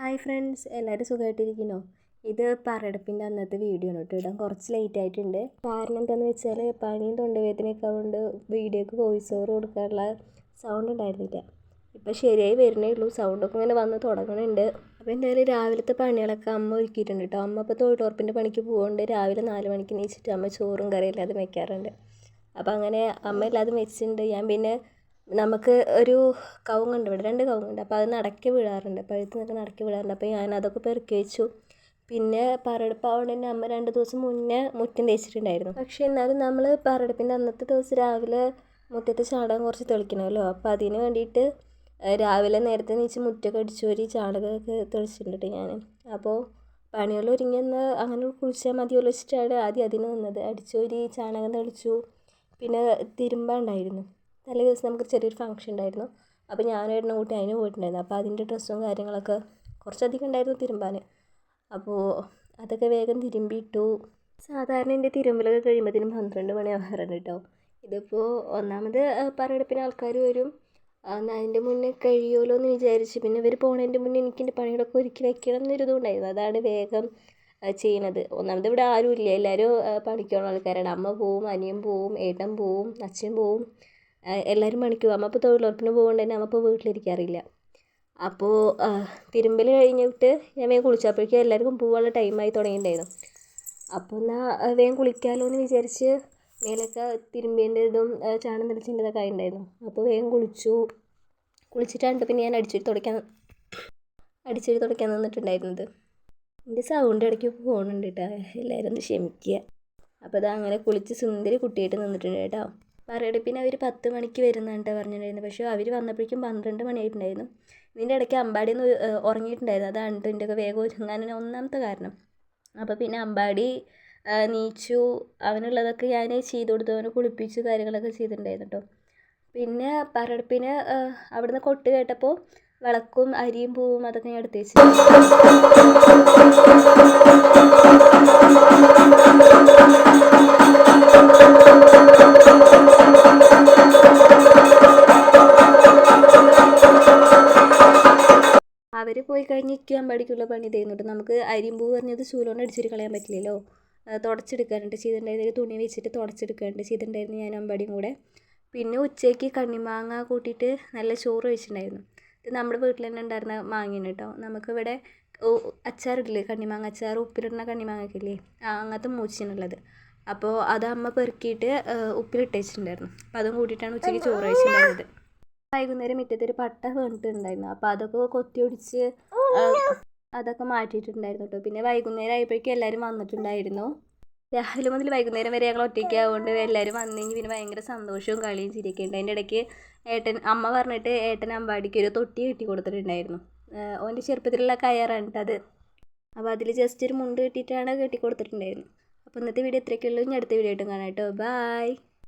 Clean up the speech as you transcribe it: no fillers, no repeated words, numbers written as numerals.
Hi friends, എല്ലാവരും സുഖമായിട്ടിരിക്കുന്നോ? ഇത് പറയടപ്പിൻ്റെ അന്നത്തെ വീഡിയോ ആണ് കേട്ടോ. ഇടാൻ കുറച്ച് ലേറ്റ് ആയിട്ടുണ്ട്. കാരണം എന്താണെന്ന് വെച്ചാൽ പനിയും തൊണ്ടവേദനയൊക്കെ ആയതുകൊണ്ട് വീഡിയോക്ക് വോയിസ് ഓവർ കൊടുക്കാനുള്ള സൗണ്ട് ഉണ്ടായിരുന്നില്ല. ഇപ്പം ശരിയായി വരുന്നേ ഉള്ളൂ. സൗണ്ടൊക്കെ ഇങ്ങനെ വന്ന് തുടങ്ങുന്നുണ്ട്. അപ്പോൾ എന്തായാലും രാവിലത്തെ പണികളൊക്കെ അമ്മ ഒരുക്കിയിട്ടുണ്ട് കേട്ടോ. അമ്മ ഇപ്പോൾ തൊഴിലുറപ്പിൻ്റെ പണിക്ക് പോകുന്നുണ്ട്. രാവിലെ 4 മണിക്ക് എണീച്ചിട്ട് അമ്മ ചോറും കറിയും എല്ലാതും വെക്കാറുണ്ട്. അപ്പോൾ അങ്ങനെ അമ്മ എല്ലാതും വെച്ചിട്ടുണ്ട്. ഞാൻ പിന്നെ നമുക്ക് ഒരു കവുങ്ങുണ്ട് ഇവിടെ, 2 കവുങ്ങുണ്ട്. അപ്പോൾ അത് നടക്കി വീഴാറുണ്ട്, പഴുത്ത് നിൽക്കുന്ന നടക്കി വീഴാറുണ്ട്. അപ്പോൾ ഞാൻ അതൊക്കെ പെറുക്കി വെച്ചു. പിന്നെ പറയെടുപ്പാവുകൊണ്ട് തന്നെ അമ്മ 2 ദിവസം മുന്നേ മുറ്റം തേച്ചിട്ടുണ്ടായിരുന്നു. പക്ഷേ എന്നാലും നമ്മൾ പറയെടുപ്പിൻ്റെ അന്നത്തെ ദിവസം രാവിലെ മുറ്റത്ത് ചാണകം കുറച്ച് തെളിക്കണമല്ലോ. അപ്പോൾ അതിന് വേണ്ടിയിട്ട് രാവിലെ നേരത്തെ എണീച്ച് മുറ്റമൊക്കെ അടിച്ചുവാരി ചാണകമൊക്കെ തെളിച്ചിട്ടുണ്ട് ഞാൻ. അപ്പോൾ പണികൾ ഒരുങ്ങിയെന്ന് അങ്ങനെ കുളിച്ചാൽ മതിയല്ലോ വെച്ചിട്ടാണ് ആദ്യം അതിന് നിന്നത്. അടിച്ചുവാരി ചാണകം തെളിച്ചു. പിന്നെ തിരുമ്പാണ്ടായിരുന്നു. തലേ ദിവസം നമുക്ക് ചെറിയൊരു ഫംഗ്ഷൻ ഉണ്ടായിരുന്നു. അപ്പോൾ ഞാനും ഏട്ടനും കൂട്ടി അതിന് പോയിട്ടുണ്ടായിരുന്നു. അപ്പോൾ അതിൻ്റെ ഡ്രസ്സും കാര്യങ്ങളൊക്കെ കുറച്ചധികം ഉണ്ടായിരുന്നു തിരുമ്പാൻ. അപ്പോൾ അതൊക്കെ വേഗം തിരുമ്പിയിട്ടു. സാധാരണ എൻ്റെ തിരുമ്പലൊക്കെ കഴിയുമ്പോഴത്തേനും 12 മണിയാവാറുണ്ട് കേട്ടോ. ഇതിപ്പോൾ ഒന്നാമത് പറയെടുപ്പിന് ആൾക്കാർ വരും, അതിൻ്റെ മുന്നേ കഴിയുമല്ലോ എന്ന് വിചാരിച്ച്. പിന്നെ ഇവർ പോണതിൻ്റെ മുന്നേ എനിക്ക് എൻ്റെ പണികളൊക്കെ ഒരുക്കി വെക്കണം എന്നൊരിതും ഉണ്ടായിരുന്നു. അതാണ് വേഗം ചെയ്യണത്. ഒന്നാമത് ഇവിടെ ആരും ഇല്ല, എല്ലാവരും പണിക്കുള്ള ആൾക്കാരാണ്. അമ്മ പോവും, അനിയൻ പോവും, ഏട്ടൻ പോവും, അച്ഛൻ പോവും, എല്ലാവരും പണിക്ക് പോകും. അമ്മ ഇപ്പോൾ തൊഴിലുറപ്പിന് പോകുകൊണ്ട് തന്നെ അമ്മ ഇപ്പോൾ വീട്ടിലിരിക്കാറില്ല. അപ്പോൾ തിരുമ്പൽ കഴിഞ്ഞിട്ട് ഞാൻ വേഗം കുളിച്ചപ്പോഴേക്കും എല്ലാവർക്കും പോകാനുള്ള ടൈമായി തുടങ്ങിയിട്ടുണ്ടായിരുന്നു. അപ്പോൾ എന്നാൽ വേഗം കുളിക്കാമല്ലോ എന്ന് വിചാരിച്ച് മേലൊക്കെ തിരുമ്പേണ്ടതും ചാണം തെളിച്ചേണ്ടതൊക്കെ ആയിട്ടുണ്ടായിരുന്നു. അപ്പോൾ വേഗം കുളിച്ചിട്ടാണ് പിന്നെ ഞാൻ അടിച്ചേരി തുടയ്ക്കാൻ നിന്നിട്ടുണ്ടായിരുന്നത്. എൻ്റെ സൗണ്ട് ഇടയ്ക്ക് പോകുന്നുണ്ട് കേട്ടോ, എല്ലാവരും ഒന്ന് ക്ഷമിക്കുക. അപ്പോൾ അത് അങ്ങനെ കുളിച്ച് സുന്ദരി കുട്ടിയായിട്ട് നിന്നിട്ടുണ്ട് കേട്ടോ. പറയെടുപ്പിന് അവർ 10 മണിക്ക് വരുന്നതാണ് പറഞ്ഞിട്ടുണ്ടായിരുന്നു. പക്ഷേ അവർ വന്നപ്പോഴേക്കും 12 മണിയായിട്ടുണ്ടായിരുന്നു. ഇതിൻ്റെ ഇടയ്ക്ക് അമ്പാടി ഒന്ന് ഉറങ്ങിയിട്ടുണ്ടായിരുന്നു. അതാണ് കേട്ടോ ഇതിൻ്റെയൊക്കെ വേഗം ഒരുങ്ങാൻ ഒന്നാമത്തെ കാരണം. അപ്പോൾ പിന്നെ അമ്പാടി നീച്ചു. അവനുള്ളതൊക്കെ ഞാൻ ചെയ്ത് കൊടുത്തു, അവനെ കുളിപ്പിച്ചു, കാര്യങ്ങളൊക്കെ ചെയ്തിട്ടുണ്ടായിരുന്നു കേട്ടോ. പിന്നെ പറയെടുപ്പിന് അവിടുന്ന് കൊട്ട് കേട്ടപ്പോൾ വിളക്കും അരിയും പൂവും അതൊക്കെ ഞാൻ എടുത്ത് വെച്ചിട്ടുണ്ട്. അവർ പോയി കഴിഞ്ഞിട്ട് അമ്പാടിക്കുള്ള പണി ചെയ്യുന്നുണ്ട്. നമുക്ക് അരിയും പൂ പറഞ്ഞത് ചൂലോണ്ട് അടിച്ചിട്ട് കളയാൻ പറ്റില്ലല്ലോ. തുടച്ചെടുക്കാനുണ്ട് ചെയ്തിട്ടുണ്ടായിരുന്നു. തുണി വെച്ചിട്ട് തുടച്ചെടുക്കാനുണ്ട് ചെയ്തിട്ടുണ്ടായിരുന്നു ഞാൻ അമ്പാടിയും കൂടെ. പിന്നെ ഉച്ചയ്ക്ക് കണ്ണിമാങ്ങ കൂട്ടിയിട്ട് നല്ല ചോറ് വെച്ചിട്ടുണ്ടായിരുന്നു. ഇത് നമ്മുടെ വീട്ടിൽ തന്നെ ഉണ്ടായിരുന്ന മാങ്ങയാണ് കേട്ടോ. നമുക്കിവിടെ അച്ചാറില്ലേ, കണ്ണിമാങ്ങ അച്ചാർ, ഉപ്പിലിടുന്ന കണ്ണിമാങ്ങയൊക്കെ ഇല്ലേ, അങ്ങനത്തെ മൂച്ചിനുള്ളത്. അപ്പോൾ അത് അമ്മ പെറുക്കിയിട്ട് ഉപ്പിലിട്ട് വെച്ചിട്ടുണ്ടായിരുന്നു. അപ്പോൾ അതും കൂട്ടിയിട്ടാണ് ഉച്ചയ്ക്ക് ചോറ് വെച്ചിട്ടുണ്ടായിരുന്നത്. വൈകുന്നേരം മുറ്റത്തൊരു പട്ട വീണിട്ടുണ്ടായിരുന്നു. അപ്പോൾ അതൊക്കെ കൊത്തി ഒടിച്ച് അതൊക്കെ മാറ്റിയിട്ടുണ്ടായിരുന്നു കേട്ടോ. പിന്നെ വൈകുന്നേരം ആയപ്പോഴേക്കും എല്ലാവരും വന്നിട്ടുണ്ടായിരുന്നു. രാവിലെ മുതൽ വൈകുന്നേരം വരെ ഞങ്ങൾ ഒറ്റയ്ക്കായതുകൊണ്ട് എല്ലാവരും വന്നു കഴിഞ്ഞ് പിന്നെ ഭയങ്കര സന്തോഷവും കളിയും ചിരിയൊക്കെ ഉണ്ട്. അതിൻ്റെ ഇടയ്ക്ക് അമ്മ പറഞ്ഞിട്ട് ഏട്ടൻ അമ്പാടിക്ക് ഒരു തൊട്ടി കെട്ടി കൊടുത്തിട്ടുണ്ടായിരുന്നു. ഓൻ്റെ ചെറുപ്പത്തിലുള്ള കയറാണ് കേട്ടോ അത്. അപ്പോൾ അതിൽ ജസ്റ്റ് ഒരു മുണ്ട് കെട്ടിയിട്ടാണ് കെട്ടി കൊടുത്തിട്ടുണ്ടായിരുന്നു. അപ്പോൾ ഇന്നത്തെ വീഡിയോ ഇത്രയൊക്കെ ഉള്ളൂ. ഇനി അടുത്ത വീഡിയോ ആയിട്ടും കാണാം കേട്ടോ. ബായ്.